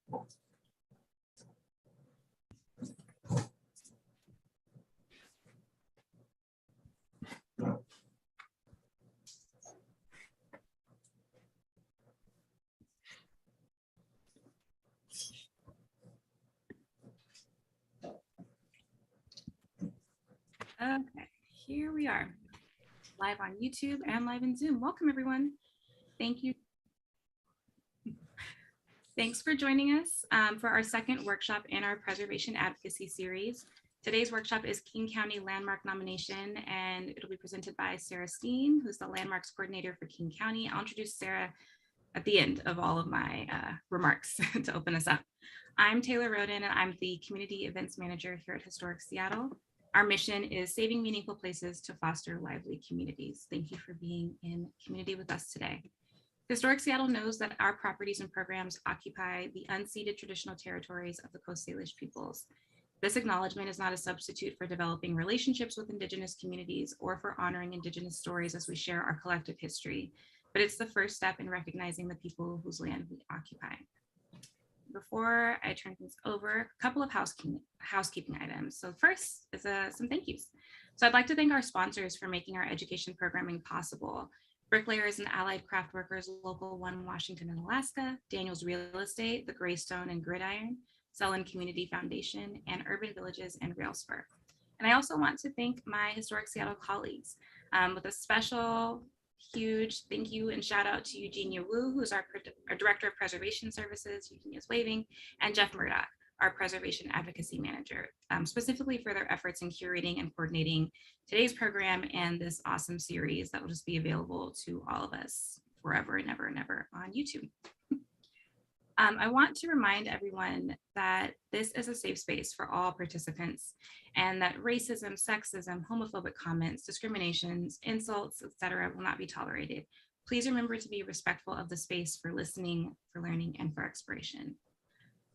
Okay, here we are, live on YouTube and live in Zoom. Welcome, everyone. Thank you. Thanks for joining us for our second workshop in our Preservation Advocacy series. Today's workshop is King County Landmark Nomination, and it'll be presented by Sarah Steen, who's the Landmarks Coordinator for King County. I'll introduce Sarah at the end of all of my remarks to open us up. I'm Taylor Roden, and I'm the Community Events Manager here at Historic Seattle. Our mission is saving meaningful places to foster lively communities. Thank you for being in community with us today. Historic Seattle knows that our properties and programs occupy the unceded traditional territories of the Coast Salish peoples. This acknowledgement is not a substitute for developing relationships with Indigenous communities or for honoring Indigenous stories as we share our collective history, but it's the first step in recognizing the people whose land we occupy. Before I turn things over, a couple of housekeeping items. So first is some thank yous. So I'd like to thank our sponsors for making our education programming possible. Bricklayers and Allied Craft Workers, Local 1 Washington and Alaska, Daniels Real Estate, the Greystone and Gridiron, Selland Community Foundation, and Urban Villages and Railspur. And I also want to thank my Historic Seattle colleagues with a special huge thank you and shout out to Eugenia Wu, who's our Director of Preservation Services, Eugenia's waving, and Jeff Murdoch, our Preservation Advocacy Manager, specifically for their efforts in curating and coordinating today's program and this awesome series that will just be available to all of us forever and ever and ever on YouTube. I want to remind everyone that this is a safe space for all participants and that racism, sexism, homophobic comments, discriminations, insults, etc. will not be tolerated. Please remember to be respectful of the space for listening, for learning, and for exploration.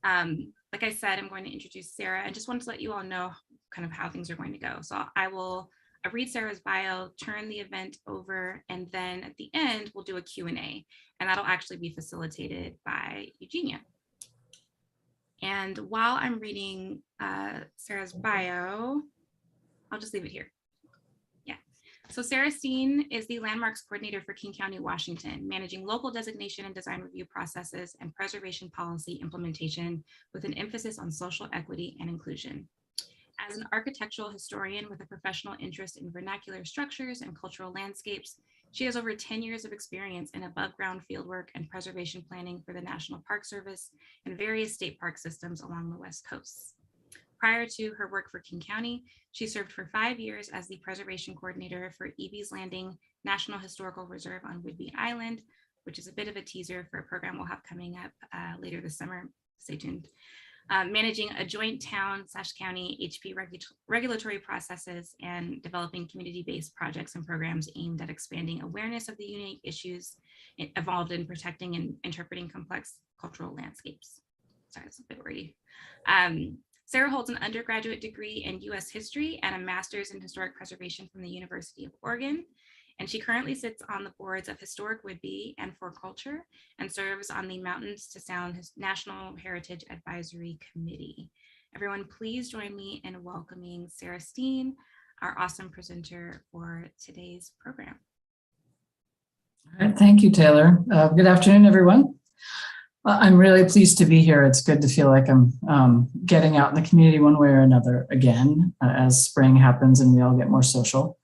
Like I said, I'm going to introduce Sarah. I just wanted to let you all know kind of how things are going to go. So I will read Sarah's bio, turn the event over, and then at the end, we'll do a Q&A, and that'll actually be facilitated by Eugenia. And while I'm reading Sarah's bio, I'll just leave it here. Yeah. So Sarah Steen is the Landmarks Coordinator for King County, Washington, managing local designation and design review processes and preservation policy implementation with an emphasis on social equity and inclusion. As an architectural historian with a professional interest in vernacular structures and cultural landscapes, she has over 10 years of experience in above ground fieldwork and preservation planning for the National Park Service and various state park systems along the West Coast. Prior to her work for King County, she served for 5 years as the preservation coordinator for Eby's Landing National Historical Reserve on Whidbey Island, which is a bit of a teaser for a program we'll have coming up later this summer. Stay tuned. Managing a joint town/county HP regulatory processes and developing community-based projects and programs aimed at expanding awareness of the unique issues involved in protecting and interpreting complex cultural landscapes. Sorry, it's a bit wordy. Sarah holds an undergraduate degree in US history and a master's in historic preservation from the University of Oregon. And she currently sits on the boards of Historic Whidbey and For Culture and serves on the Mountains to Sound National Heritage Advisory Committee. Everyone, please join me in welcoming Sarah Steen, our awesome presenter for today's program. All right, thank you, Taylor. Good afternoon, everyone. I'm really pleased to be here. It's good to feel like I'm getting out in the community one way or another again as spring happens and we all get more social.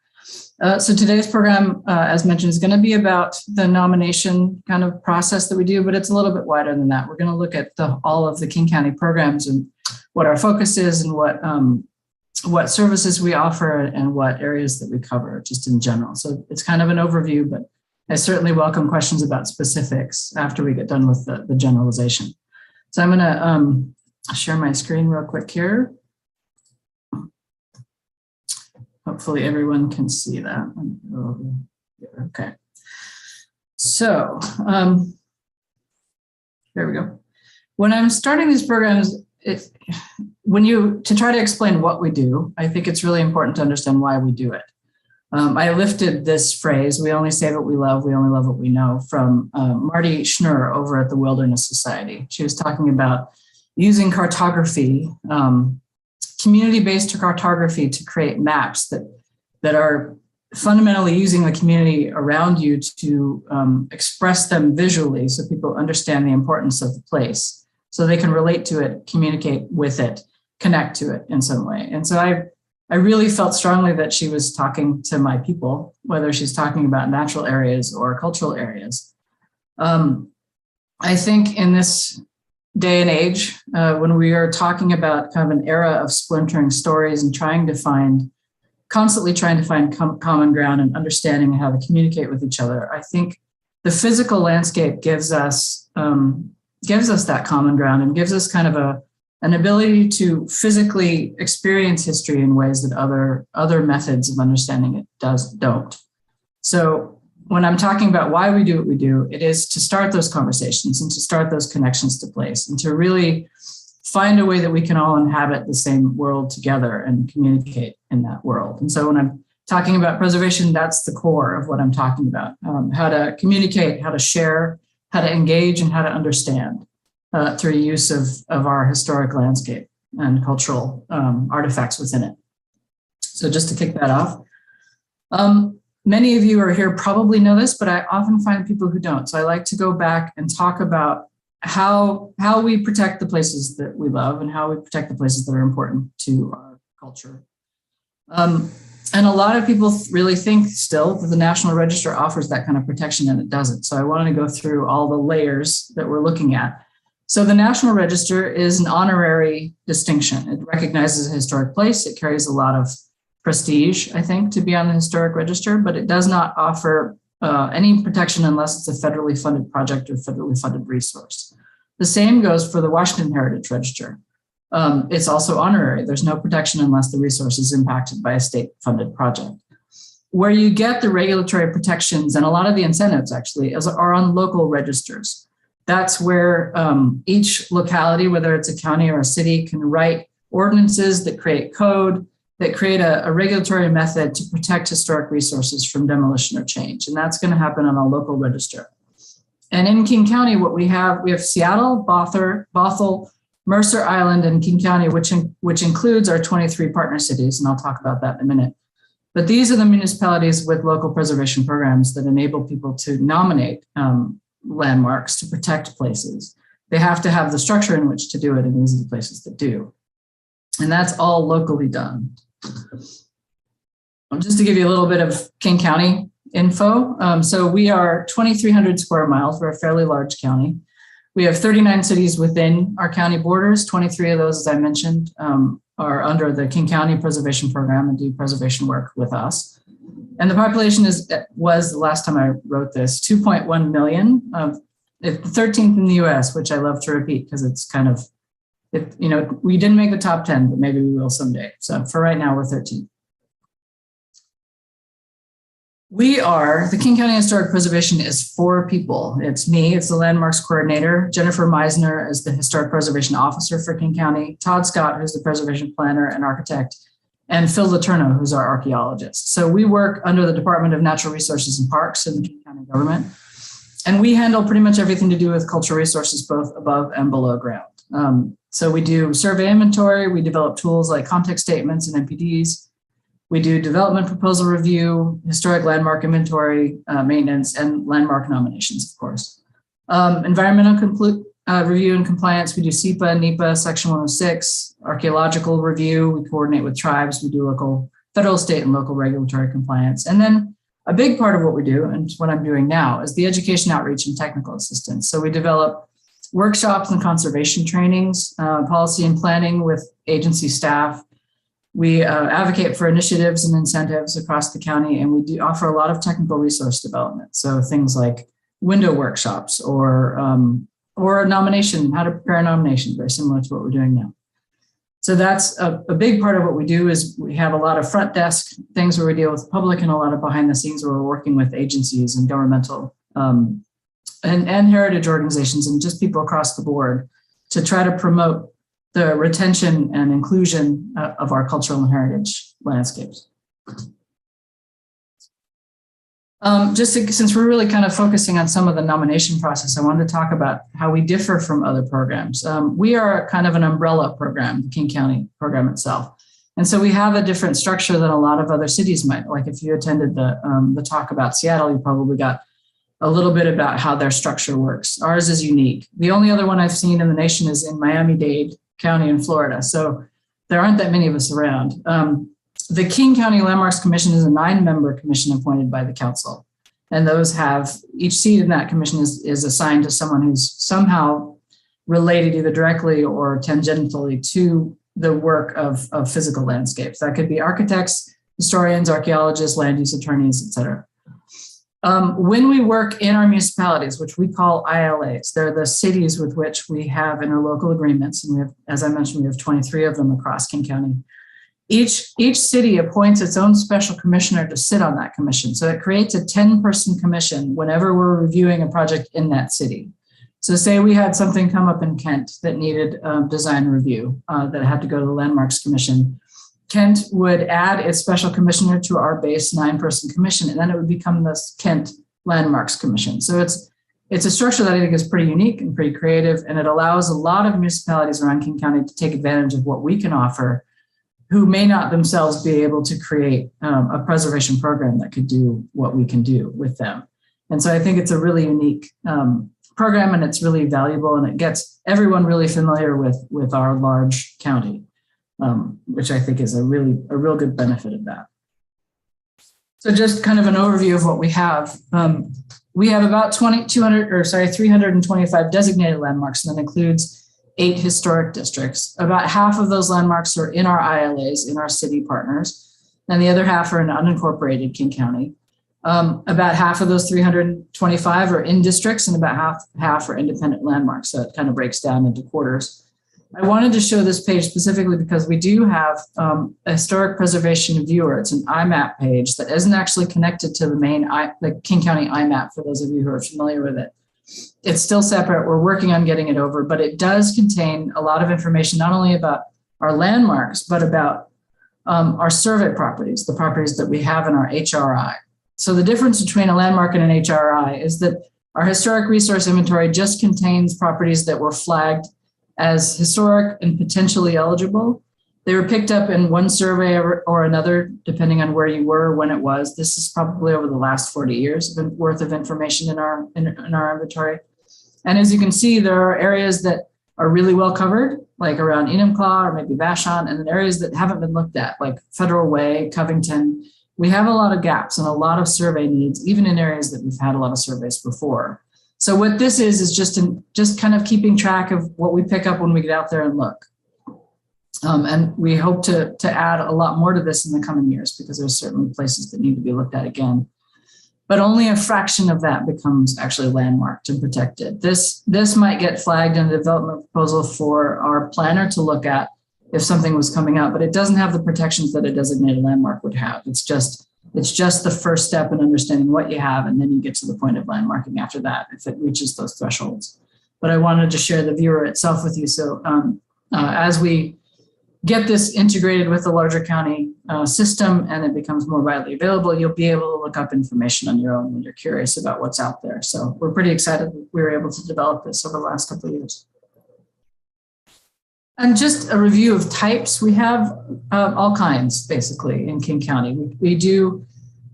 So today's program, as mentioned, is going to be about the nomination kind of process that we do, but it's a little bit wider than that. We're going to look at all of the King County programs and what our focus is and what services we offer and what areas that we cover just in general. So it's kind of an overview, but I certainly welcome questions about specifics after we get done with the generalization. So I'm going to share my screen real quick here. Hopefully everyone can see that. Okay. So there we go. When I'm starting these programs, to try to explain what we do, I think it's really important to understand why we do it. I lifted this phrase, we only say what we love what we know, from Marty Schnurr over at the Wilderness Society. She was talking about using cartography, community-based cartography, to create maps that are fundamentally using the community around you to express them visually so people understand the importance of the place, so they can relate to it, communicate with it, connect to it in some way. And so I really felt strongly that she was talking to my people, whether she's talking about natural areas or cultural areas. I think in this day and age, when we are talking about kind of an era of splintering stories and constantly trying to find common ground and understanding how to communicate with each other, I think the physical landscape gives us that common ground and gives us kind of an ability to physically experience history in ways that other methods of understanding it don't. So when I'm talking about why we do what we do, it is to start those conversations and to start those connections to place and to really find a way that we can all inhabit the same world together and communicate in that world. And so when I'm talking about preservation, that's the core of what I'm talking about, how to communicate, how to share, how to engage, and how to understand through use of our historic landscape and cultural artifacts within it. So just to kick that off, many of you are here probably know this, but I often find people who don't. So I like to go back and talk about how we protect the places that we love and how we protect the places that are important to our culture. And a lot of people really think still that the National Register offers that kind of protection, and it doesn't. So I wanted to go through all the layers that we're looking at. So the National Register is an honorary distinction. It recognizes a historic place. It carries a lot of prestige, I think, to be on the Historic Register, but it does not offer any protection unless it's a federally funded project or federally funded resource. The same goes for the Washington Heritage Register. It's also honorary. There's no protection unless the resource is impacted by a state-funded project. Where you get the regulatory protections, and a lot of the incentives actually, are on local registers. That's where each locality, whether it's a county or a city, can write ordinances that create code, that create a regulatory method to protect historic resources from demolition or change. And that's going to happen on a local register. And in King County, what we have Seattle, Bothell, Mercer Island, and King County, which includes our 23 partner cities, and I'll talk about that in a minute. But these are the municipalities with local preservation programs that enable people to nominate landmarks to protect places. They have to have the structure in which to do it, and these are the places that do. And that's all locally done. Just to give you a little bit of King County info. So we are 2,300 square miles. We're a fairly large county. We have 39 cities within our county borders. 23 of those, as I mentioned, are under the King County Preservation Program and do preservation work with us. And the population was, the last time I wrote this, 2.1 million, the 13th in the US, which I love to repeat because it's kind of, we didn't make the top 10, but maybe we will someday. So for right now, we're 13. The King County Historic Preservation is 4 people. It's me, it's the Landmarks Coordinator, Jennifer Meisner is the Historic Preservation Officer for King County, Todd Scott, who's the Preservation Planner and Architect, and Phil Letourneau, who's our archaeologist. So we work under the Department of Natural Resources and Parks in the King County government. And we handle pretty much everything to do with cultural resources, both above and below ground. So we do survey inventory, we develop tools like context statements and MPDs. We do development proposal review, historic landmark inventory, maintenance, and landmark nominations, of course. Environmental review and compliance, we do SEPA, NEPA, Section 106, archaeological review, we coordinate with tribes, we do local, federal, state, and local regulatory compliance. And then a big part of what we do, and what I'm doing now, is the education outreach and technical assistance. So we develop workshops and conservation trainings, policy and planning with agency staff. We advocate for initiatives and incentives across the county, and we do offer a lot of technical resource development. So things like window workshops or a nomination, how to prepare a nomination, very similar to what we're doing now. So that's a big part of what we do. Is we have a lot of front desk things where we deal with the public, and a lot of behind the scenes where we're working with agencies and governmental and heritage organizations and just people across the board to try to promote the retention and inclusion of our cultural and heritage landscapes. Since we're really kind of focusing on some of the nomination process, I wanted to talk about how we differ from other programs. We are kind of an umbrella program, the King County program itself. And so we have a different structure than a lot of other cities might. Like if you attended the talk about Seattle, you probably got a little bit about how their structure works. Ours is unique. The only other one I've seen in the nation is in Miami-Dade County in Florida. So there aren't that many of us around. The King County Landmarks Commission is a 9-member commission appointed by the council. And those have, each seat in that commission is assigned to someone who's somehow related either directly or tangentially to the work of physical landscapes. That could be architects, historians, archaeologists, land use attorneys, et cetera. When we work in our municipalities, which we call ILAs, they're the cities with which we have interlocal agreements. And we have, as I mentioned, we have 23 of them across King County. Each city appoints its own special commissioner to sit on that commission. So it creates a 10-person commission whenever we're reviewing a project in that city. So say we had something come up in Kent that needed design review that had to go to the Landmarks Commission. Kent would add its special commissioner to our base 9-person commission, and then it would become the Kent Landmarks Commission. So it's a structure that I think is pretty unique and pretty creative, and it allows a lot of municipalities around King County to take advantage of what we can offer, who may not themselves be able to create a preservation program that could do what we can do with them. And so I think it's a really unique program, and it's really valuable, and it gets everyone really familiar with our large county, which I think is a real good benefit of that. So just kind of an overview of what we have. We have about 325 designated landmarks, and that includes 8 historic districts. About half of those landmarks are in our ILAs, in our city partners, and the other half are in unincorporated King County. About half of those 325 are in districts, and about half are independent landmarks. So it kind of breaks down into quarters. I wanted to show this page specifically because we do have a historic preservation viewer. It's an IMAP page that isn't actually connected to the main the King County IMAP, for those of you who are familiar with it. It's still separate. We're working on getting it over, but it does contain a lot of information, not only about our landmarks, but about our survey properties, the properties that we have in our HRI. So the difference between a landmark and an HRI is that our historic resource inventory just contains properties that were flagged as historic and potentially eligible. They were picked up in one survey or another, depending on where you were, when it was. This is probably over the last 40 years worth of information in our inventory. And as you can see, there are areas that are really well covered, like around Enumclaw or maybe Vashon, and then areas that haven't been looked at, like Federal Way, Covington. We have a lot of gaps and a lot of survey needs, even in areas that we've had a lot of surveys before. So what this is just kind of keeping track of what we pick up when we get out there and look. And we hope to add a lot more to this in the coming years, because there's certainly places that need to be looked at again. But only a fraction of that becomes actually landmarked and protected. This might get flagged in a development proposal for our planner to look at if something was coming out, but it doesn't have the protections that a designated landmark would have. It's just the first step in understanding what you have, and then you get to the point of landmarking after that, if it reaches those thresholds. But I wanted to share the viewer itself with you. So as we get this integrated with the larger county system and it becomes more widely available, you'll be able to look up information on your own when you're curious about what's out there. So we're pretty excited that we were able to develop this over the last couple of years. And just a review of types, we have all kinds basically in King County. We do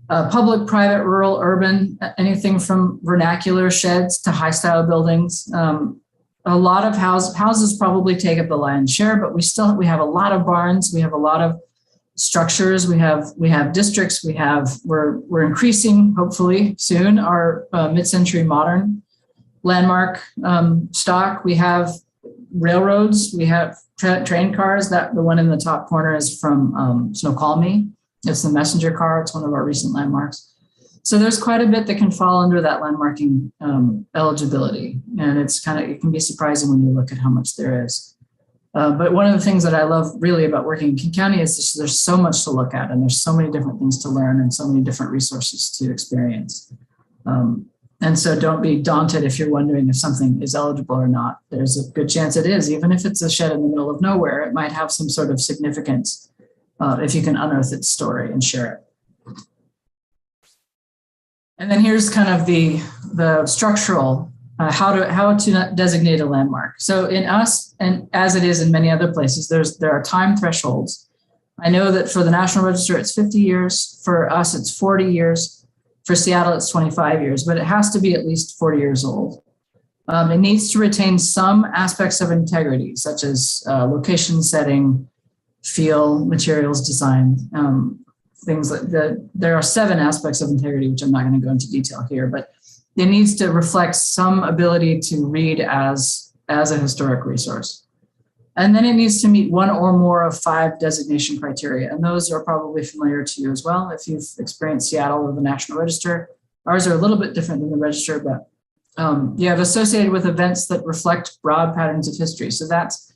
public, private, rural, urban, anything from vernacular sheds to high style buildings. A lot of houses probably take up the lion's share, but we have a lot of barns. We have a lot of structures. We have districts. We're increasing, hopefully soon, our mid-century modern landmark stock. We have railroads. We have train cars. The one in the top corner is from Snoqualmie. It's the messenger car. It's one of our recent landmarks. So there's quite a bit that can fall under that landmarking eligibility. And it can be surprising when you look at how much there is. But one of the things that I love really about working in King County is there's so much to look at, and there's so many different things to learn and so many different resources to experience. And so don't be daunted if you're wondering if something is eligible or not. There's a good chance it is. Even if it's a shed in the middle of nowhere, it might have some sort of significance if you can unearth its story and share it. And then here's kind of the structural, how to designate a landmark. So in us, and as it is in many other places, there are time thresholds. I know that for the National Register, it's 50 years. For us, it's 40 years. For Seattle, it's 25 years, but it has to be at least 40 years old. It needs to retain some aspects of integrity, such as location setting, feel, materials design, things like that. There are 7 aspects of integrity, which I'm not going to go into detail here, but it needs to reflect some ability to read as a historic resource. And then it needs to meet 1 or more of 5 designation criteria. And those are probably familiar to you as well. If you've experienced Seattle or the National Register, ours are a little bit different than the Register, but you have associated with events that reflect broad patterns of history. So that's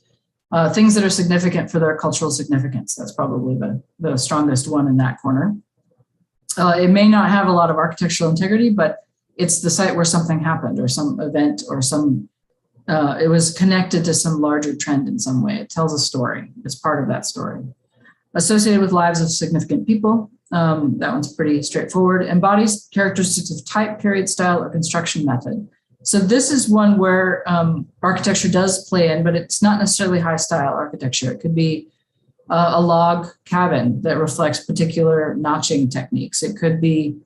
things that are significant for their cultural significance. That's probably the strongest one in that corner. It may not have a lot of architectural integrity, but it's the site where something happened or some event or it was connected to some larger trend in some way. It tells a story. It's part of that story. Associated with lives of significant people. That one's pretty straightforward. Embodies characteristics of type, period, style, or construction method. So this is one where architecture does play in, but it's not necessarily high style architecture. It could be a log cabin that reflects particular notching techniques. It could be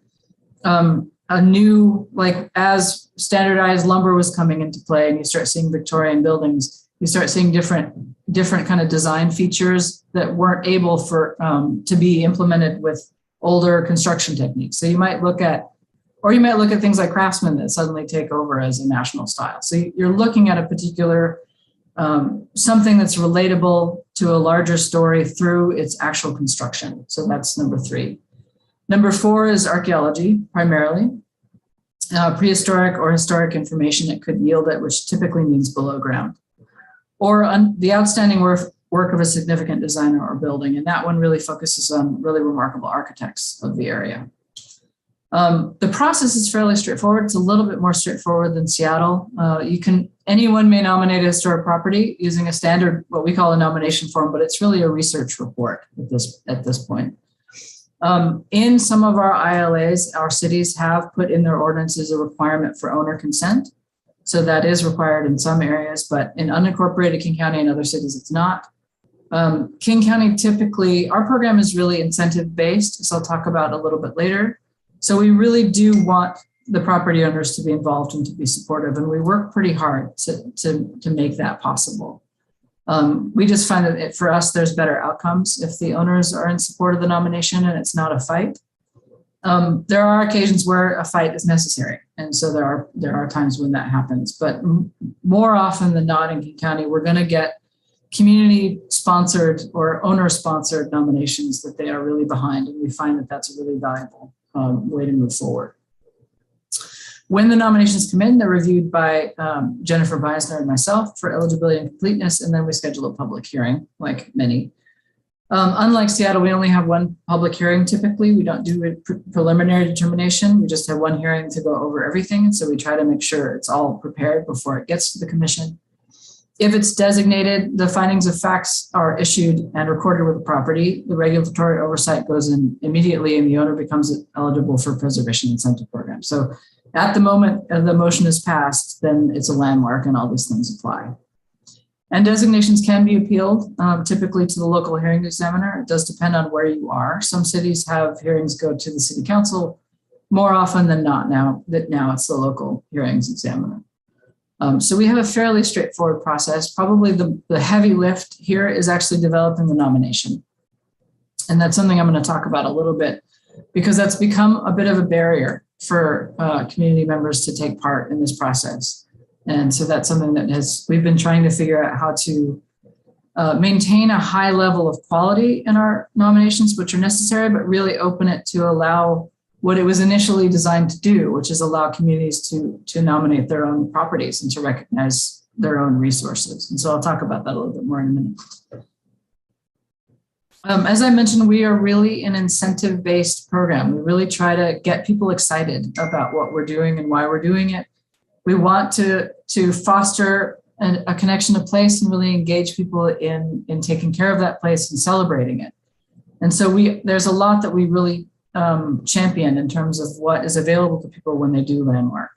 a new, like as standardized lumber was coming into play and you start seeing Victorian buildings, you start seeing different kind of design features that weren't able to be implemented with older construction techniques. So you might look at things like Craftsman that suddenly take over as a national style. So you're looking at a particular, something that's relatable to a larger story through its actual construction. So that's number 3. Number 4 is archaeology, primarily. Prehistoric or historic information it could yield it, which typically means below ground. Or the outstanding work of a significant designer or building. And that one really focuses on really remarkable architects of the area. The process is fairly straightforward. It's a little bit more straightforward than Seattle. Anyone may nominate a historic property using a standard, what we call a nomination form, but it's really a research report at this point. In some of our ILAs, our cities have put in their ordinances a requirement for owner consent. So that is required in some areas, but in unincorporated King County and other cities, it's not. King County typically, our program is really incentive based, so I'll talk about a little bit later. So we really do want the property owners to be involved and to be supportive, and we work pretty hard to make that possible. We just find that for us, there's better outcomes if the owners are in support of the nomination and it's not a fight. There are occasions where a fight is necessary. And so there are times when that happens, but more often than not in King County, we're going to get community sponsored or owner sponsored nominations that they are really behind. And we find that that's a really valuable way to move forward. When the nominations come in, they're reviewed by Jennifer Beisner and myself for eligibility and completeness, and then we schedule a public hearing, like many. Unlike Seattle, we only have 1 public hearing typically. We don't do a preliminary determination. We just have 1 hearing to go over everything. And so we try to make sure it's all prepared before it gets to the commission. If it's designated, the findings of facts are issued and recorded with the property. The regulatory oversight goes in immediately and the owner becomes eligible for preservation incentive program. So at the moment the motion is passed, then it's a landmark and all these things apply. And designations can be appealed, typically to the local hearing examiner. It does depend on where you are. Some cities have hearings go to the city council more often than not now it's the local hearings examiner. So we have a fairly straightforward process. Probably the heavy lift here is actually developing the nomination. And that's something I'm going to talk about a little bit because that's become a bit of a barrier for community members to take part in this process. And so that's something that we've been trying to figure out how to maintain a high level of quality in our nominations, which are necessary, but really open it to allow what it was initially designed to do, which is allow communities to nominate their own properties and to recognize their own resources. And so I'll talk about that a little bit more in a minute. As I mentioned, we are really an incentive-based program. We really try to get people excited about what we're doing and why we're doing it. We want to foster a connection to place and really engage people in taking care of that place and celebrating it. And so there's a lot that we really champion in terms of what is available to people when they do landmark.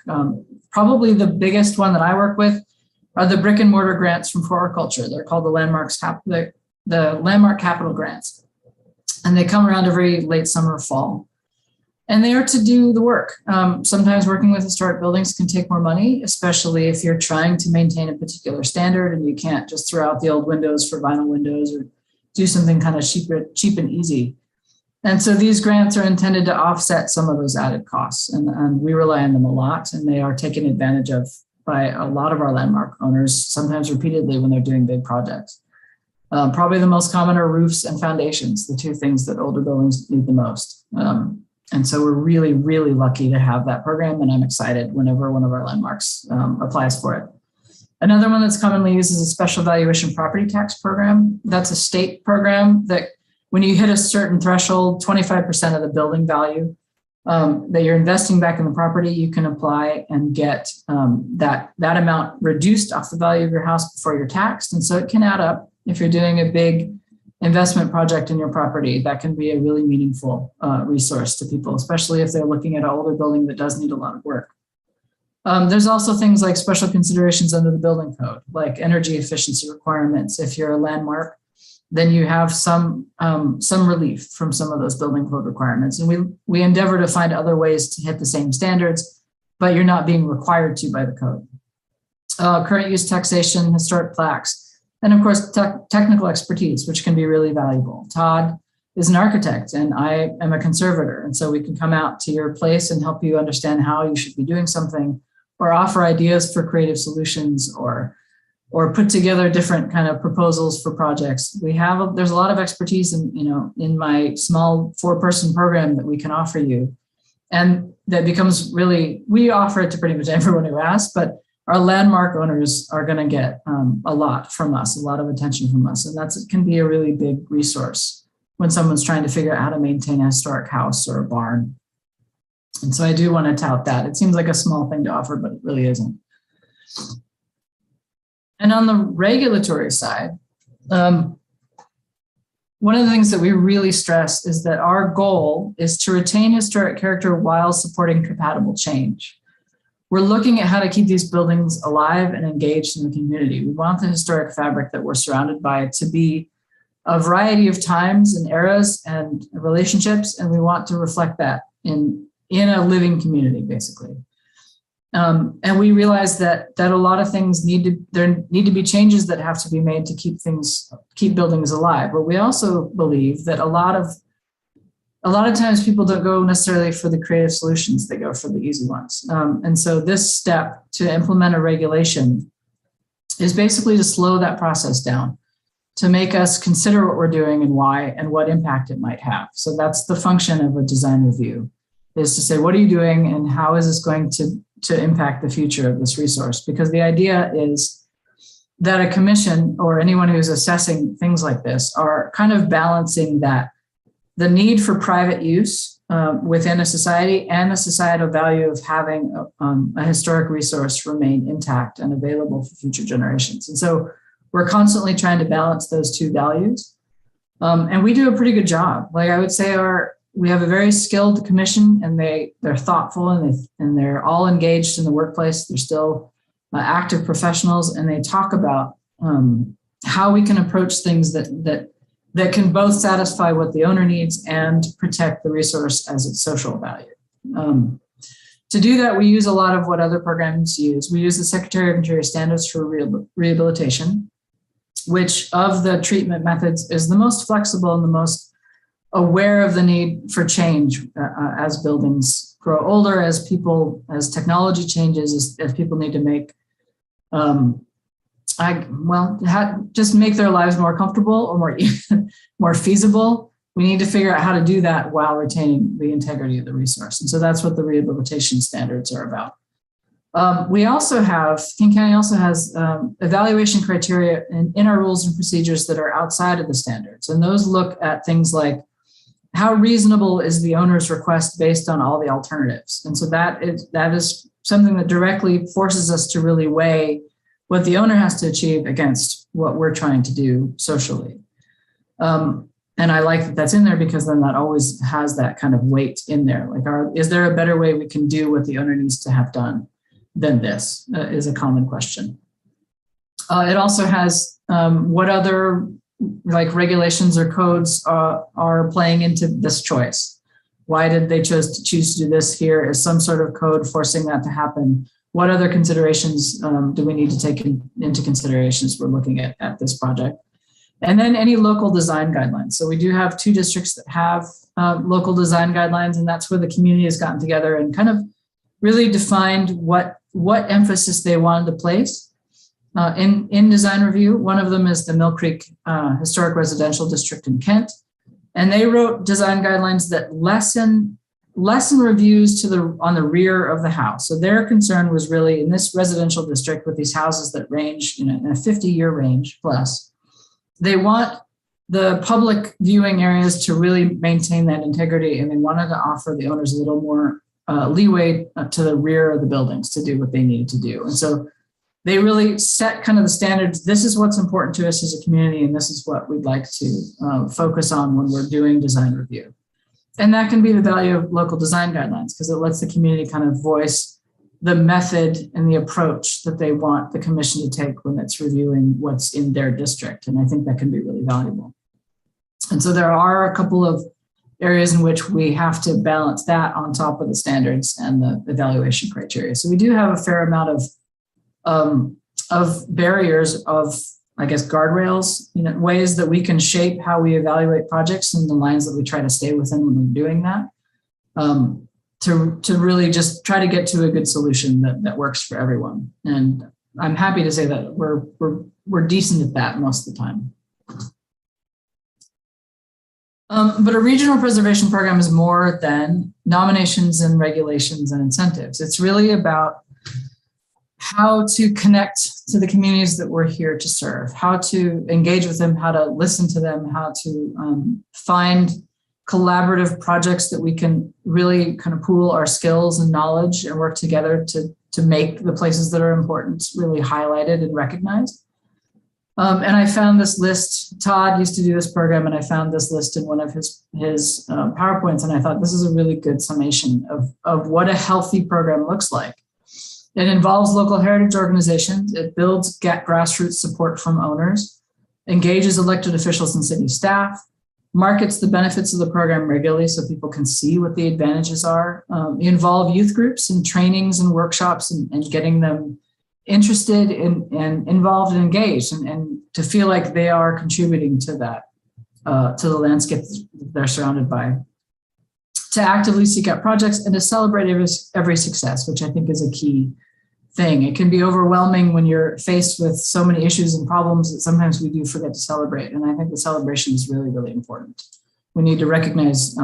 Probably the biggest one that I work with are the brick and mortar grants from floriculture. They're called the Landmark Capital Grants. And they come around every late summer or fall. And they are to do the work. Sometimes working with historic buildings can take more money, especially if you're trying to maintain a particular standard and you can't just throw out the old windows for vinyl windows or do something kind of cheap and easy. And so these grants are intended to offset some of those added costs. And we rely on them a lot, and they are taken advantage of by a lot of our landmark owners, sometimes repeatedly when they're doing big projects. Probably the most common are roofs and foundations, the two things that older buildings need the most. And so we're really, really lucky to have that program, and I'm excited whenever one of our landmarks applies for it. Another one that's commonly used is a special valuation property tax program. That's a state program that when you hit a certain threshold, 25% of the building value that you're investing back in the property, you can apply and get that amount reduced off the value of your house before you're taxed. And so it can add up. If you're doing a big investment project in your property, that can be a really meaningful resource to people, especially if they're looking at an older building that does need a lot of work. There's also things like special considerations under the building code, like energy efficiency requirements. If you're a landmark, then you have some relief from some of those building code requirements. And we endeavor to find other ways to hit the same standards, but you're not being required to by the code. Current use taxation, historic plaques, and of course, technical expertise, which can be really valuable. Todd is an architect and I am a conservator. And so we can come out to your place and help you understand how you should be doing something, or offer ideas for creative solutions, or put together different kind of proposals for projects. There's a lot of expertise in my small 4-person program that we can offer you. And that becomes really, we offer it to pretty much everyone who asks, but our landmark owners are going to get a lot from us, a lot of attention from us. And it can be a really big resource when someone's trying to figure out how to maintain a historic house or a barn. And so I do want to tout that. It seems like a small thing to offer, but it really isn't. And on the regulatory side, one of the things that we really stress is that our goal is to retain historic character while supporting compatible change. We're looking at how to keep these buildings alive and engaged in the community. We want the historic fabric that we're surrounded by to be a variety of times and eras and relationships, and we want to reflect that in a living community, basically. And we realize that a lot of things need to be changes that have to be made to keep buildings alive. But we also believe that a lot of times people don't go necessarily for the creative solutions, they go for the easy ones. And so this step to implement a regulation is basically to slow that process down, to make us consider what we're doing and why and what impact it might have. So that's the function of a design review, is to say, what are you doing and how is this going to impact the future of this resource? Because the idea is that a commission or anyone who's assessing things like this are kind of balancing that the need for private use within a society and the societal value of having a historic resource remain intact and available for future generations. And so we're constantly trying to balance those two values. And we do a pretty good job. Like I would say we have a very skilled commission, and they're thoughtful and they're all engaged in the workplace. They're still active professionals, and they talk about how we can approach things that can both satisfy what the owner needs and protect the resource as its social value. To do that, we use a lot of what other programs use. We use the Secretary of Interior Standards for Rehabilitation, which of the treatment methods is the most flexible and the most aware of the need for change as buildings grow older, as technology changes, as people need to make just make their lives more comfortable or more feasible. We need to figure out how to do that while retaining the integrity of the resource. And so that's what the rehabilitation standards are about. King County also has evaluation criteria in our rules and procedures that are outside of the standards. And those look at things like how reasonable is the owner's request based on all the alternatives. And so that is something that directly forces us to really weigh what the owner has to achieve against what we're trying to do socially. And I like that that's in there because then that always has that kind of weight in there. Like, is there a better way we can do what the owner needs to have done than this is a common question. It also has what other like regulations or codes are playing into this choice. Why did they choose to do this here? Is some sort of code forcing that to happen? What other considerations do we need to take into consideration as we're looking at this project? And then any local design guidelines. So we do have 2 districts that have local design guidelines, and that's where the community has gotten together and kind of really defined what emphasis they wanted to place in design review. One of them is the Mill Creek Historic Residential District in Kent. And they wrote design guidelines that lessen reviews on the rear of the house. So their concern was really in this residential district with these houses that range in a 50-year range plus. They want the public viewing areas to really maintain that integrity, and they wanted to offer the owners a little more leeway to the rear of the buildings to do what they needed to do. And so they really set kind of the standards. This is what's important to us as a community, and this is what we'd like to focus on when we're doing design review. And that can be the value of local design guidelines because it lets the community kind of voice the method and the approach that they want the commission to take when it's reviewing what's in their district. And I think that can be really valuable. And so there are a couple of areas in which we have to balance that on top of the standards and the evaluation criteria. So we do have a fair amount of barriers of, I guess, guardrails, ways that we can shape how we evaluate projects and the lines that we try to stay within when we're doing that. To really just try to get to a good solution that works for everyone. And I'm happy to say that we're decent at that most of the time. But a regional preservation program is more than nominations and regulations and incentives. It's really about how to connect to the communities that we're here to serve, how to engage with them, how to listen to them, how to find collaborative projects that we can really kind of pool our skills and knowledge and work together to make the places that are important really highlighted and recognized. And I found this list. Todd used to do this program, and I found this list in one of his PowerPoints, and I thought this is a really good summation of what a healthy program looks like. It involves local heritage organizations. It builds grassroots support from owners, engages elected officials and city staff, markets the benefits of the program regularly so people can see what the advantages are, involve youth groups and trainings and workshops and getting them interested and involved and engaged and to feel like they are contributing to that, to the landscape they're surrounded by, to actively seek out projects and to celebrate every success, which I think is a key thing. It can be overwhelming when you're faced with so many issues and problems that sometimes we do forget to celebrate. And I think the celebration is really, really important. We need to recognize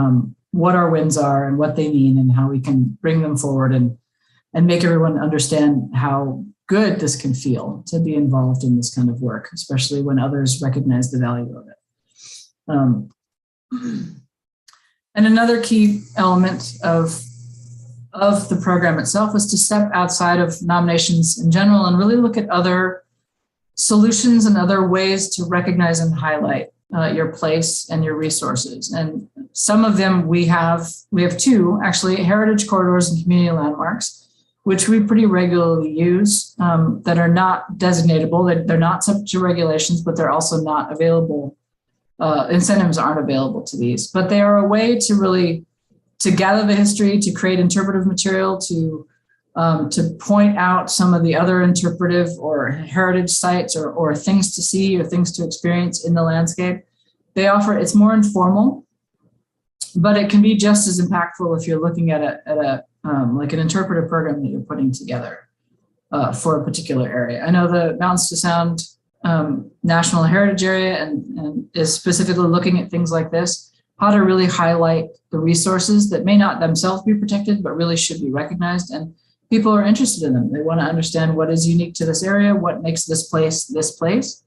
what our wins are and what they mean and how we can bring them forward and make everyone understand how good this can feel to be involved in this kind of work, especially when others recognize the value of it. And another key element of the program itself is to step outside of nominations in general and really look at other solutions and other ways to recognize and highlight your place and your resources. And some of them we have 2 actually, heritage corridors and community landmarks, which we pretty regularly use that are not designatable. They're not subject to regulations, but they're also not available. Incentives aren't available to these, but they are a way to really to gather the history, to create interpretive material, to point out some of the other interpretive or heritage sites or things to see or things to experience in the landscape. They offer, it's more informal, but it can be just as impactful if you're looking at like an interpretive program that you're putting together for a particular area. I know the Mountains to Sound National Heritage Area and is specifically looking at things like this, how to really highlight the resources that may not themselves be protected, but really should be recognized. And people are interested in them. They want to understand what is unique to this area, what makes this place.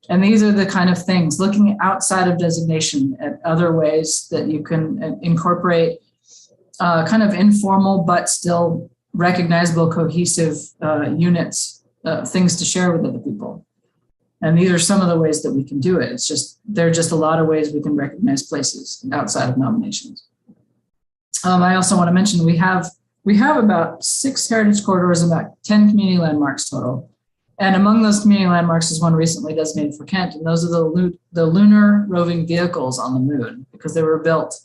And these are the kind of things, looking outside of designation at other ways that you can incorporate kind of informal, but still recognizable, cohesive units, things to share with other people. And these are some of the ways that we can do it. There are just a lot of ways we can recognize places outside of nominations. I also want to mention we have about 6 heritage corridors and about 10 community landmarks total. And among those community landmarks is one recently designated for Kent, and those are the lunar roving vehicles on the moon, because they were built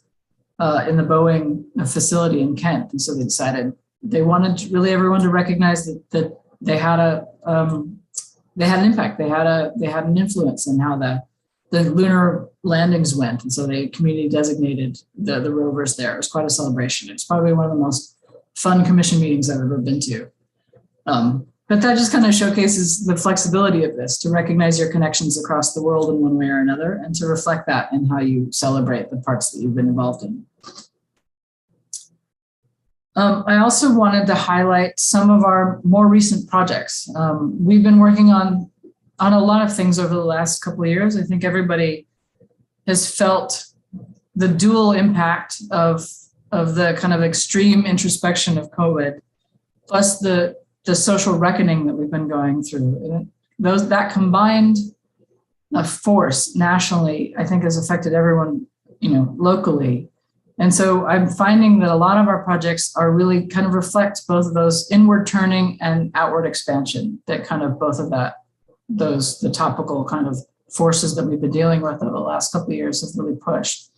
in the Boeing facility in Kent. And so they decided they wanted really everyone to recognize that they had an impact. They had an influence in how the lunar landings went. And so they community designated the rovers there. It was quite a celebration. It's probably one of the most fun commission meetings I've ever been to. But that just kind of showcases the flexibility of this, to recognize your connections across the world in one way or another, and to reflect that in how you celebrate the parts that you've been involved in. I also wanted to highlight some of our more recent projects. We've been working on a lot of things over the last couple of years. I think everybody has felt the dual impact of the kind of extreme introspection of COVID, plus the social reckoning that we've been going through. That combined force nationally, I think, has affected everyone, locally. And so I'm finding that a lot of our projects are really kind of reflect both of those inward turning and outward expansion, that kind of both of the topical kind of forces that we've been dealing with over the last couple of years have really pushed.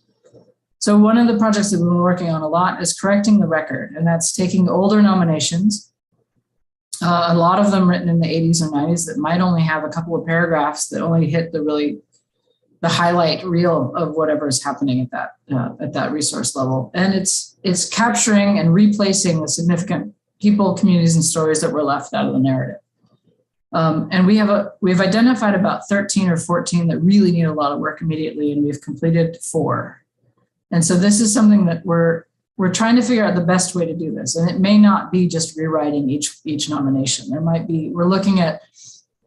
So one of the projects that we've been working on a lot is correcting the record, and that's taking older nominations, a lot of them written in the 80s or 90s that might only have a couple of paragraphs that only hit the highlight reel of whatever is happening at that resource level. And it's capturing and replacing the significant people, communities, and stories that were left out of the narrative. And we've identified about 13 or 14 that really need a lot of work immediately, and we've completed 4. And so this is something that we're trying to figure out the best way to do this. And it may not be just rewriting each nomination. We're looking at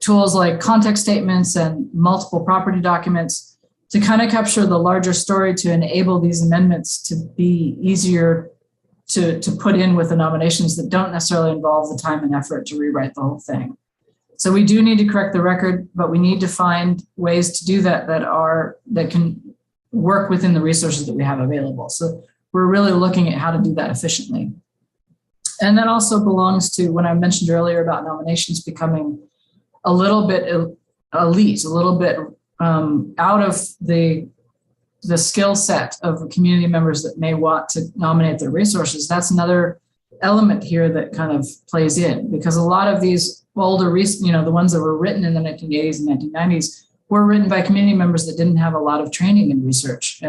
tools like context statements and multiple property documents to kind of capture the larger story, to enable these amendments to be easier to put in with the nominations that don't necessarily involve the time and effort to rewrite the whole thing. So we do need to correct the record, but we need to find ways to do that that can work within the resources that we have available. So we're really looking at how to do that efficiently. And that also belongs to when I mentioned earlier about nominations becoming a little bit elite, a little bit out of the skill set of community members that may want to nominate their resources. That's another element here that kind of plays in, because a lot of these older, the ones that were written in the 1980s and 1990s were written by community members that didn't have a lot of training in research,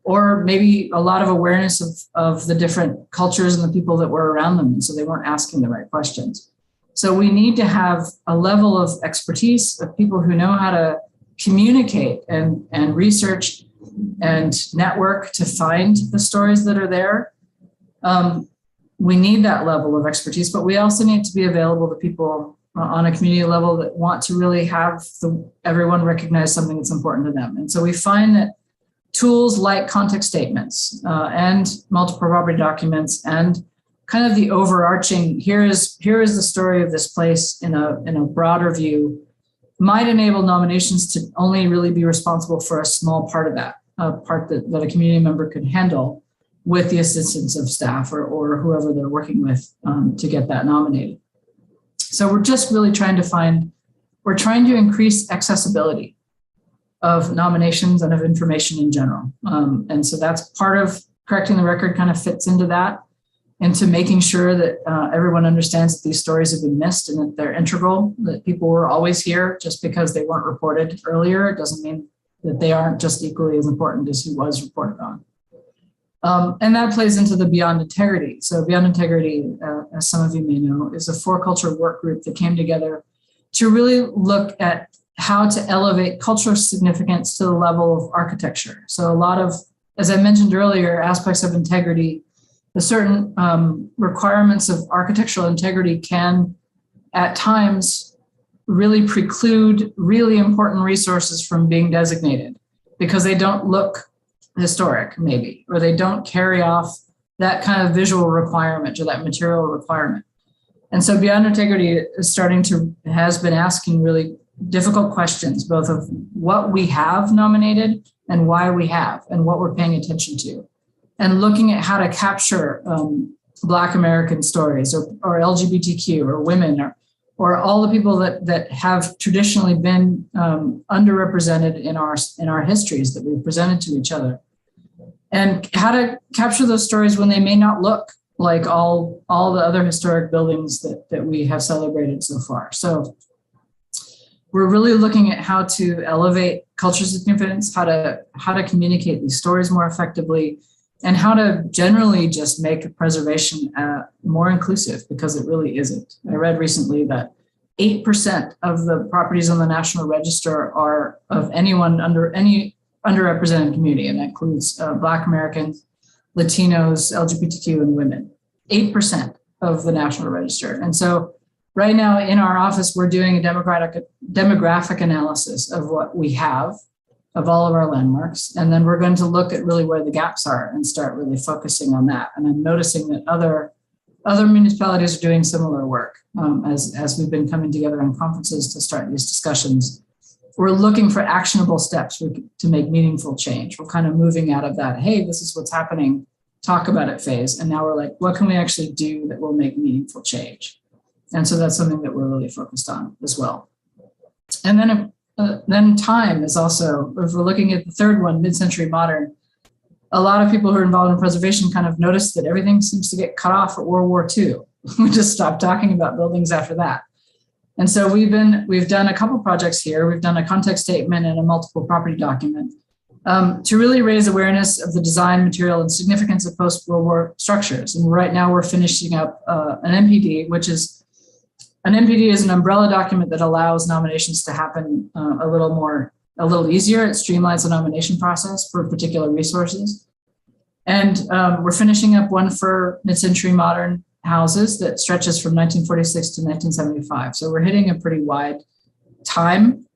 or maybe a lot of awareness of the different cultures and the people that were around them. And so they weren't asking the right questions. So we need to have a level of expertise of people who know how to communicate and research and network to find the stories that are there. We need that level of expertise, but we also need to be available to people on a community level that want to really have everyone recognize something that's important to them. And so we find that tools like context statements and multiple property documents and kind of the overarching, here is the story of this place in a broader view, might enable nominations to only really be responsible for a small part of that, part that a community member could handle with the assistance of staff or whoever they're working with to get that nominated. So we're just really trying to increase accessibility of nominations and of information in general. And so that's part of correcting the record, kind of fits into that, into making sure that everyone understands that these stories have been missed and that they're integral, that people were always here. Just because they weren't reported earlier, it doesn't mean that they aren't just equally as important as who was reported on. And that plays into the Beyond Integrity. So Beyond Integrity, as some of you may know, is a 4-culture work group that came together to really look at how to elevate cultural significance to the level of architecture. So a lot of, as I mentioned earlier, aspects of integrity, the certain requirements of architectural integrity can at times really preclude really important resources from being designated because they don't look historic, maybe, or they don't carry off that kind of visual requirement or that material requirement. And so Beyond Integrity is has been asking really difficult questions, both of what we have nominated and why we have and what we're paying attention to, and looking at how to capture Black American stories or LGBTQ or women or all the people that have traditionally been underrepresented in our histories that we've presented to each other, and how to capture those stories when they may not look like all the other historic buildings that we have celebrated so far. So we're really looking at how to elevate cultures of confidence, how to communicate these stories more effectively, and how to generally just make preservation more inclusive, because it really isn't. I read recently that 8% of the properties on the National Register are of anyone under any underrepresented community, and that includes Black Americans, Latinos, LGBTQ, and women. 8% of the National Register. And so right now in our office, we're doing a demographic analysis of what we have, of all of our landmarks. And then we're going to look at really where the gaps are and start really focusing on that. And I'm noticing that other municipalities are doing similar work as we've been coming together in conferences to start these discussions. We're looking for actionable steps to make meaningful change. We're kind of moving out of that, hey, this is what's happening, talk about it phase. And now we're like, what can we actually do that will make meaningful change? And so that's something that we're really focused on as well. And then time is also, if we're looking at the third one, mid-century modern, a lot of people who are involved in preservation kind of noticed that everything seems to get cut off at World War II. We just stopped talking about buildings after that. And so we've done a couple projects here. We've done a context statement and a multiple property document to really raise awareness of the design, material, and significance of post-World War structures. And right now we're finishing up an MPD, which is an MPD is an umbrella document that allows nominations to happen a little easier. It streamlines the nomination process for particular resources. And we're finishing up one for mid-century modern houses that stretches from 1946 to 1975. So we're hitting a pretty wide time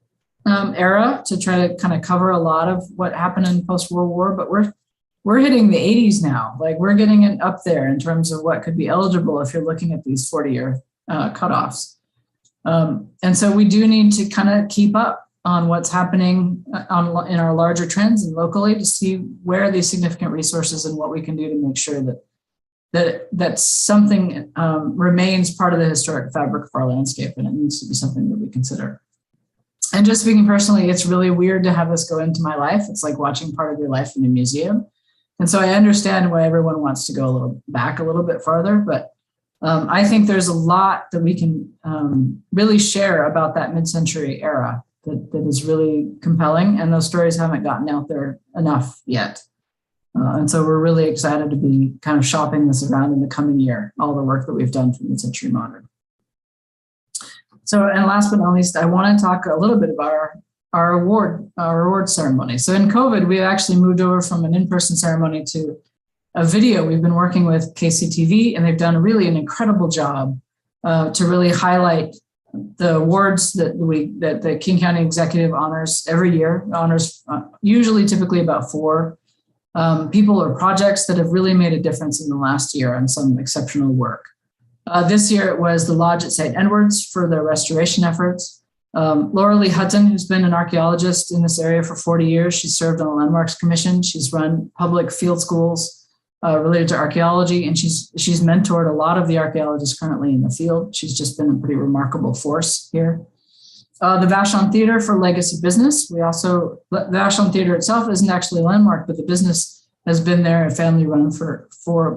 era to try to kind of cover a lot of what happened in post-World War, but we're hitting the 80s now. Like, we're getting it up there in terms of what could be eligible if you're looking at these 40-year cutoffs. And so we do need to kind of keep up on what's happening in our larger trends and locally to see where are these significant resources and what we can do to make sure that something remains part of the historic fabric of our landscape, and it needs to be something that we consider. And just speaking personally, it's really weird to have this go into my life. It's like watching part of your life in a museum. And so I understand why everyone wants to go a little bit farther, but I think there's a lot that we can really share about that mid-century era that is really compelling, and those stories haven't gotten out there enough yet. And so we're really excited to be kind of shopping this around in the coming year, all the work that we've done for mid-century modern. So, and last but not least, I want to talk a little bit about our award ceremony. So in COVID, we actually moved over from an in-person ceremony to a video. We've been working with KCTV, and they've done really an incredible job to really highlight the awards that the King County Executive honors every year. Honors usually typically about 4 people or projects that have really made a difference in the last year on some exceptional work. This year it was the Lodge at St. Edward's for their restoration efforts. Laura Lee Hutton, who's been an archaeologist in this area for 40 years, she served on the Landmarks Commission. She's run public field schools related to archaeology, and she's mentored a lot of the archaeologists currently in the field. She's just been a pretty remarkable force here. The Vashon Theater for legacy business. The Vashon Theater itself isn't actually a landmark, but the business has been there, a family run for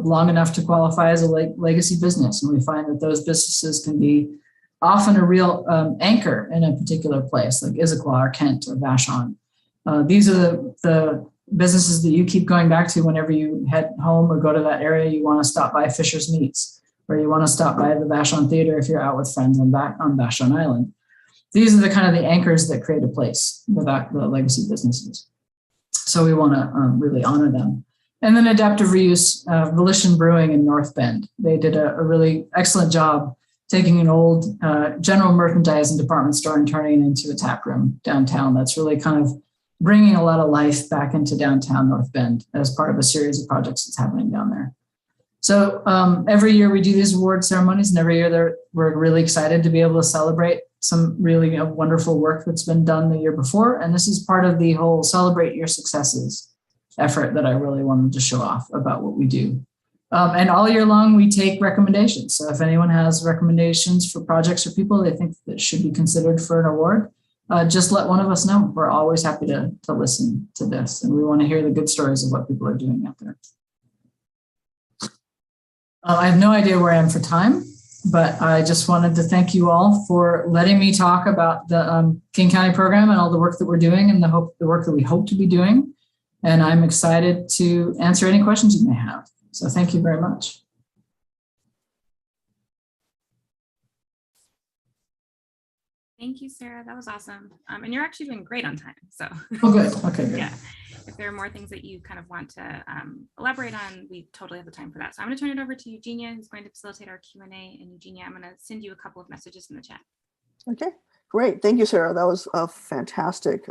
long enough to qualify as a legacy business. And we find that those businesses can be often a real anchor in a particular place, like Issaquah or Kent or Vashon. These are the businesses that you keep going back to whenever you head home or go to that area. You want to stop by Fisher's Meats, or you want to stop by the Vashon Theater if you're out with friends on Vashon Island. These are the kind of the anchors that create a place, the legacy businesses. So we want to really honor them. And then adaptive reuse, Volition Brewing in North Bend. They did a really excellent job taking an old general merchandise and department store and turning it into a tap room downtown. That's really kind of bringing a lot of life back into downtown North Bend as part of a series of projects that's happening down there. So every year we do these award ceremonies, and every year we're really excited to be able to celebrate some really wonderful work that's been done the year before. And this is part of the whole Celebrate Your Successes effort that I really wanted to show off about what we do. And all year long, we take recommendations. So if anyone has recommendations for projects or people they think that should be considered for an award, just let one of us know. We're always happy to listen to this. And we want to hear the good stories of what people are doing out there. I have no idea where I am for time, but I just wanted to thank you all for letting me talk about the King County program and all the work that we're doing and the work that we hope to be doing. And I'm excited to answer any questions you may have. So thank you very much. Thank you, Sarah. That was awesome. And you're actually doing great on time. So Oh, good. Okay, good. Yeah. If there are more things that you kind of want to elaborate on, we totally have the time for that. So I'm going to turn it over to Eugenia, who's going to facilitate our Q&A. And Eugenia, I'm going to send you a couple of messages in the chat. Okay, great. Thank you, Sarah. That was a fantastic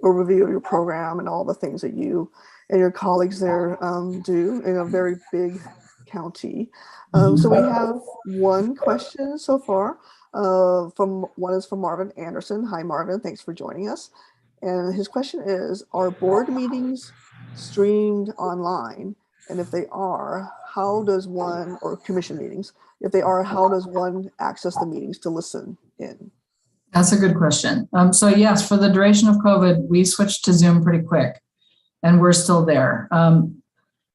overview of your program and all the things that you and your colleagues there do in a very big county. So we have one question so far. One is from Marvin Anderson. Hi, Marvin. Thanks for joining us. And his question is, are board meetings streamed online? And if they are, how does one, or commission meetings, if they are, how does one access the meetings to listen in? That's a good question. So yes, for the duration of COVID, we switched to Zoom pretty quick and we're still there.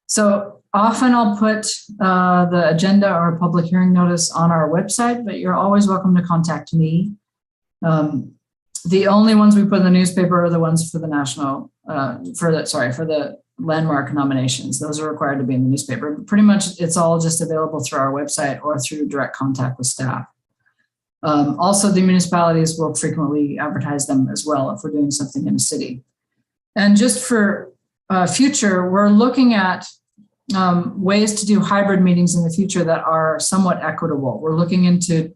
So often I'll put the agenda or public hearing notice on our website, but you're always welcome to contact me. The only ones we put in the newspaper are the ones for the national, for the landmark nominations. Those are required to be in the newspaper. But pretty much it's all just available through our website or through direct contact with staff. Also, the municipalities will frequently advertise them as well if we're doing something in a city. And just for future, we're looking at ways to do hybrid meetings in the future that are somewhat equitable. We're looking into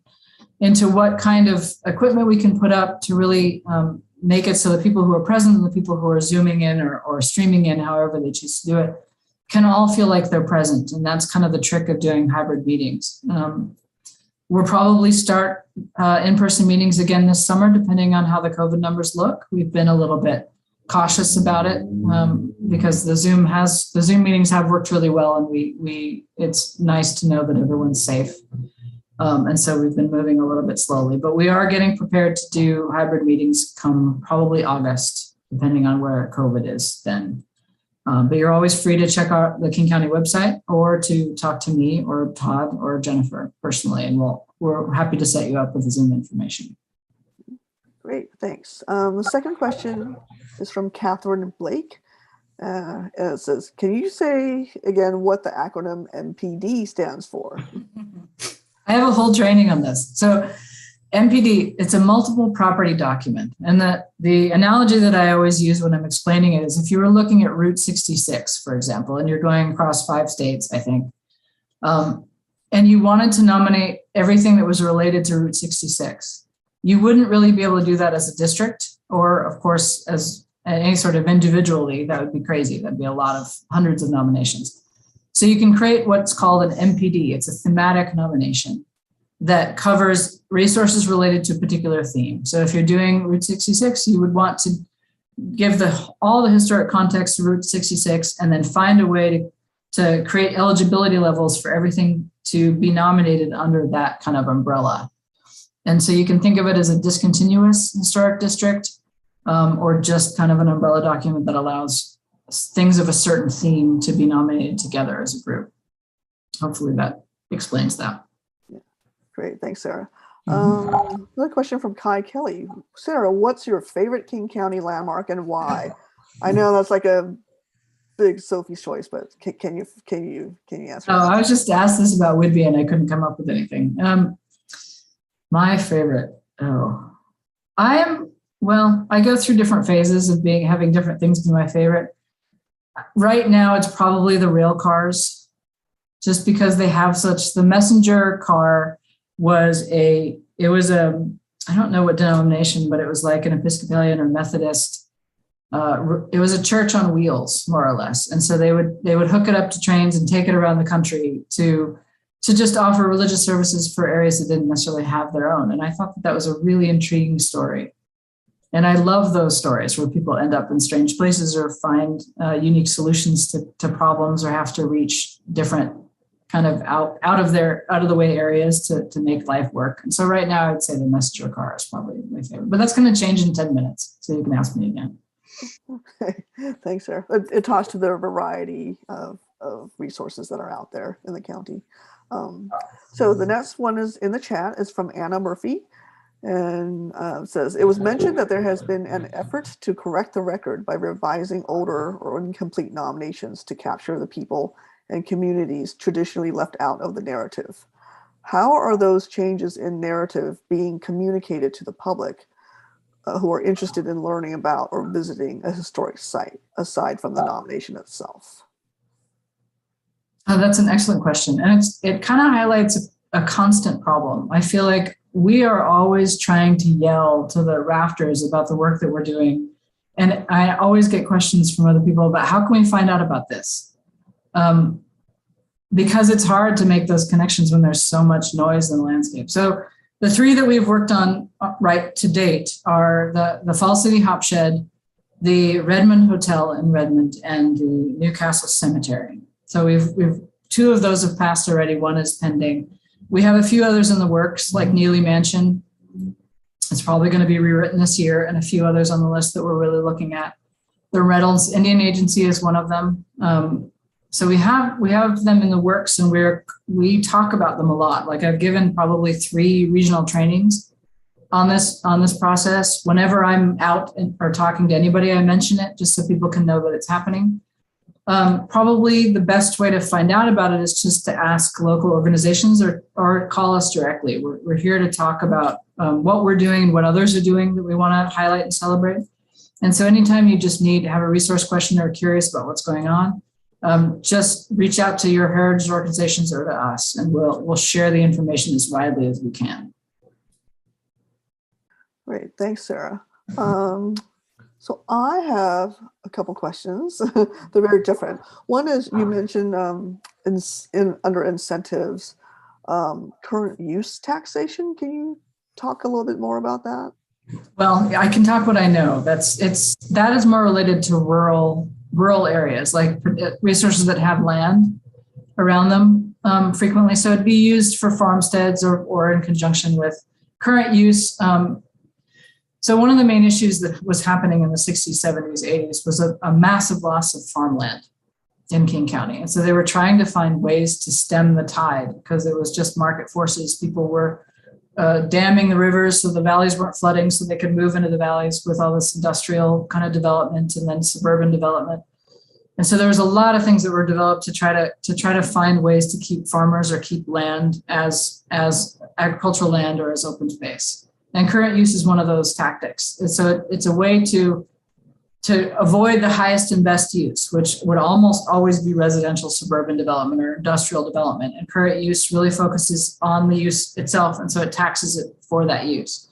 what kind of equipment we can put up to really make it so that people who are present and the people who are Zooming in or streaming in, however they choose to do it, can all feel like they're present. And that's kind of the trick of doing hybrid meetings. We'll probably start in-person meetings again this summer, depending on how the COVID numbers look. We've been a little bit cautious about it because the Zoom meetings have worked really well, and it's nice to know that everyone's safe. And so we've been moving a little bit slowly, but we are getting prepared to do hybrid meetings come probably August, depending on where COVID is then. But you're always free to check out the King County website or to talk to me or Todd or Jennifer personally, and we're happy to set you up with the Zoom information. Great, thanks. The second question is from Catherine Blake. And it says, can you say again what the acronym MPD stands for? I have a whole training on this. So MPD, it's a multiple property document. And the analogy that I always use when I'm explaining it is if you were looking at Route 66, for example, and you're going across 5 states, I think, and you wanted to nominate everything that was related to Route 66, you wouldn't really be able to do that as a district, or of course, as any sort of individually. That would be crazy. That'd be a lot of hundreds of nominations. So you can create what's called an MPD. It's a thematic nomination that covers resources related to a particular theme. So if you're doing Route 66, you would want to give all the historic context to Route 66 and then find a way to create eligibility levels for everything to be nominated under that kind of umbrella. And so you can think of it as a discontinuous historic district or just kind of an umbrella document that allows things of a certain theme to be nominated together as a group. Hopefully that explains that. Yeah. Great, thanks, Sarah. Another question from Kai Kelly. Sarah, what's your favorite King County landmark and why? I know that's like a big Sophie's choice, but can you answer? Oh, I was just asked this about Whidbey and I couldn't come up with anything. My favorite. I go through different phases of having different things be my favorite. Right now, it's probably the rail cars, just because they have the messenger car was I don't know what denomination, but it was like an Episcopalian or Methodist it was a church on wheels, more or less. And so they would hook it up to trains and take it around the country to just offer religious services for areas that didn't necessarily have their own. And I thought that was a really intriguing story. And I love those stories where people end up in strange places or find unique solutions to problems or have to reach different kind of out of the way areas to make life work. And so right now I'd say the messenger car is probably my favorite, but that's going to change in 10 minutes. So you can ask me again. Okay, thanks, Sarah. It talks to the variety of resources that are out there in the county. So the next one is in the chat is from Anna Murphy. And says, it was mentioned that there has been an effort to correct the record by revising older or incomplete nominations to capture the people and communities traditionally left out of the narrative. How are those changes in narrative being communicated to the public who are interested in learning about or visiting a historic site, aside from the nomination itself? That's an excellent question. And it kind of highlights a constant problem. I feel like we are always trying to yell to the rafters about the work that we're doing. And I always get questions from other people about how can we find out about this? Because it's hard to make those connections when there's so much noise in the landscape. So the three that we've worked on right to date are the Fall City Hop Shed, the Redmond Hotel in Redmond, and the Newcastle Cemetery. So we've two of those have passed already. One is pending. We have a few others in the works, like Neely Mansion. It's probably going to be rewritten this year, and a few others on the list that we're really looking at. The Reynolds Indian Agency is one of them. So we have them in the works, and we talk about them a lot. Like I've given probably 3 regional trainings on this process. Whenever I'm out or talking to anybody, I mention it just so people can know that it's happening. Probably the best way to find out about it is just to ask local organizations or call us directly. We're here to talk about what we're doing and what others are doing that we want to highlight and celebrate. And so anytime you just need to have a resource question or curious about what's going on, just reach out to your heritage organizations or to us, and we'll share the information as widely as we can. Great, thanks, Sarah. So I have a couple questions. They're very different. One is you mentioned under incentives, current use taxation. Can you talk a little bit more about that? Well, I can talk what I know. That is more related to rural areas, like resources that have land around them frequently. So it'd be used for farmsteads or in conjunction with current use. So one of the main issues that was happening in the 60s, 70s, 80s was a massive loss of farmland in King County. And so they were trying to find ways to stem the tide because it was just market forces. People were damming the rivers so the valleys weren't flooding so they could move into the valleys with all this industrial kind of development and then suburban development. And so there was a lot of things that were developed to try to find ways to keep farmers or keep land as agricultural land or as open space. And current use is one of those tactics. And so it's a way to avoid the highest and best use, which would almost always be residential suburban development or industrial development. And current use really focuses on the use itself. And so it taxes it for that use.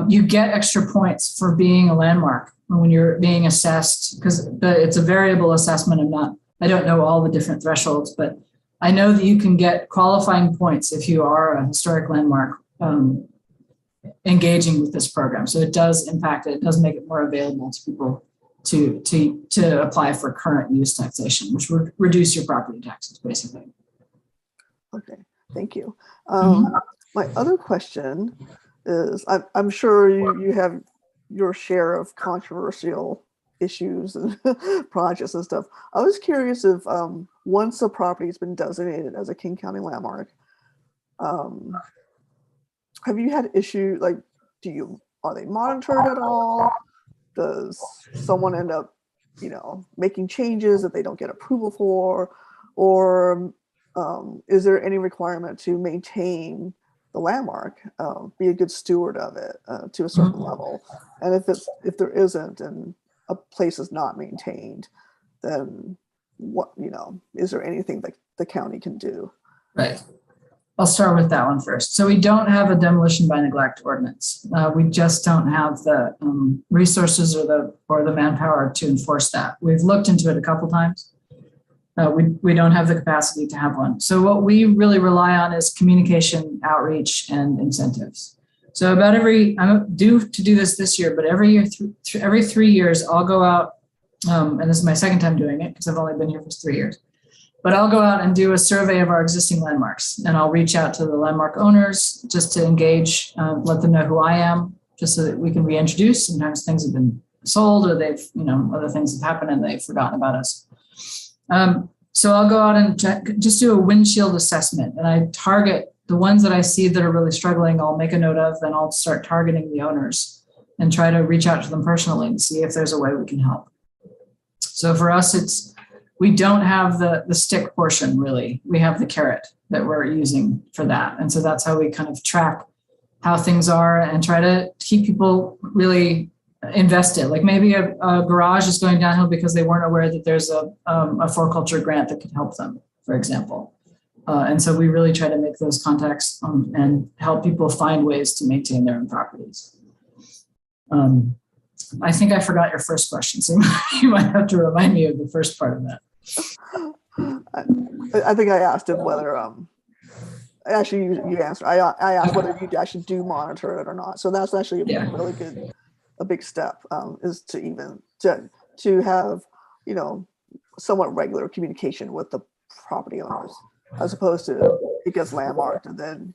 You get extra points for being a landmark when you're being assessed, because it's a variable assessment. I don't know all the different thresholds, but I know that you can get qualifying points if you are a historic landmark engaging with this program. So it does impact it. It does make it more available to people to apply for current use taxation, which would reduce your property taxes, basically. Okay, thank you. My other question is, I'm sure you have your share of controversial issues and projects and stuff. I was curious if once a property has been designated as a King County landmark, have you had issue, like, are they monitored at all? Does someone end up, making changes that they don't get approval for? Or is there any requirement to maintain the landmark, be a good steward of it to a certain level? And if there isn't and a place is not maintained, then what, is there anything that the county can do? Right. I'll start with that one first. So we don't have a demolition by neglect ordinance. We just don't have the resources or the manpower to enforce that. We've looked into it a couple times. We don't have the capacity to have one. So what we really rely on is communication, outreach, and incentives. So I'm due to do this year, but every year, every 3 years, I'll go out, and this is my second time doing it because I've only been here for 3 years. But I'll go out and do a survey of our existing landmarks, and I'll reach out to the landmark owners just to engage, let them know who I am, just so that we can reintroduce. Sometimes things have been sold, or they've, other things have happened and they've forgotten about us. So I'll go out and just do a windshield assessment, and I target the ones that I see that are really struggling. I'll make a note of, then I'll start targeting the owners and try to reach out to them personally and see if there's a way we can help. So for us, we don't have the stick portion, really. We have the carrot that we're using for that. And so that's how we kind of track how things are and try to keep people really invested. Like maybe a garage is going downhill because they weren't aware that there's a foreculture grant that could help them, for example. And so we really try to make those contacts and help people find ways to maintain their own properties. I think I forgot your first question, so you might have to remind me of the first part of that. I think I asked him whether actually you answered. I asked whether you actually do monitor it or not. So that's actually a really good, a big step, is to have somewhat regular communication with the property owners, as opposed to it gets landmarked and then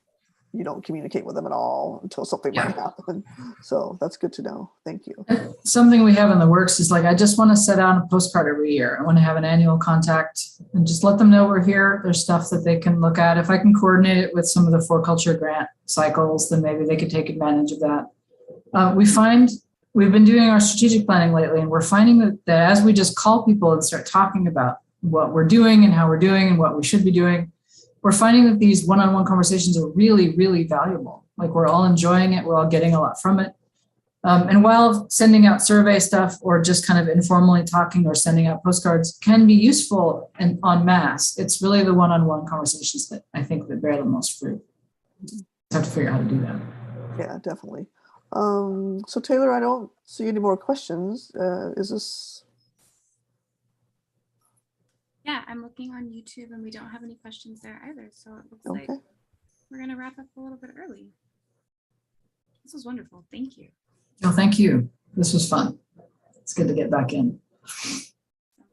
you don't communicate with them at all until something might happen. So that's good to know. Thank you. Something we have in the works is I just want to set out a postcard every year. I want to have an annual contact and just let them know we're here. There's stuff that they can look at. If I can coordinate it with some of the foreculture grant cycles, then maybe they could take advantage of that. We've been doing our strategic planning lately, and we're finding that as we just call people and start talking about what we're doing and how we're doing and what we should be doing, we're finding that these one-on-one conversations are really, really valuable. We're all enjoying it. We're all getting a lot from it. And while sending out survey stuff or just kind of informally talking or sending out postcards can be useful and en masse, it's really the one-on-one conversations that I think that bear the most fruit. Just have to figure out how to do that. Yeah, definitely. So Taylor, I don't see any more questions. Is this? Yeah, I'm looking on YouTube and we don't have any questions there either. So it looks like we're going to wrap up a little bit early. This was wonderful. Thank you. Well, thank you. This was fun. It's good to get back in.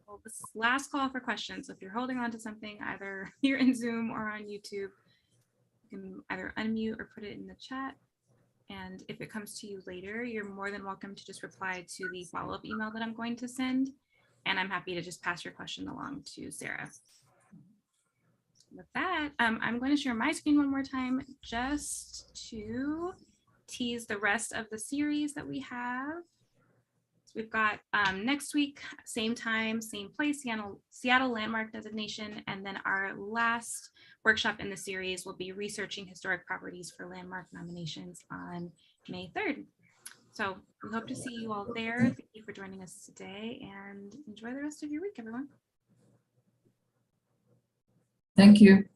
Well, this last call for questions. So if you're holding on to something either here in Zoom or on YouTube, you can either unmute or put it in the chat. And if it comes to you later, you're more than welcome to just reply to the follow-up email that I'm going to send. And I'm happy to just pass your question along to Sarah. With that, I'm going to share my screen one more time just to tease the rest of the series that we have. So we've got next week, same time, same place, Seattle Landmark Designation. And then our last workshop in the series will be researching historic properties for landmark nominations on May 3rd. So we hope to see you all there. Thank you for joining us today and enjoy the rest of your week, everyone. Thank you.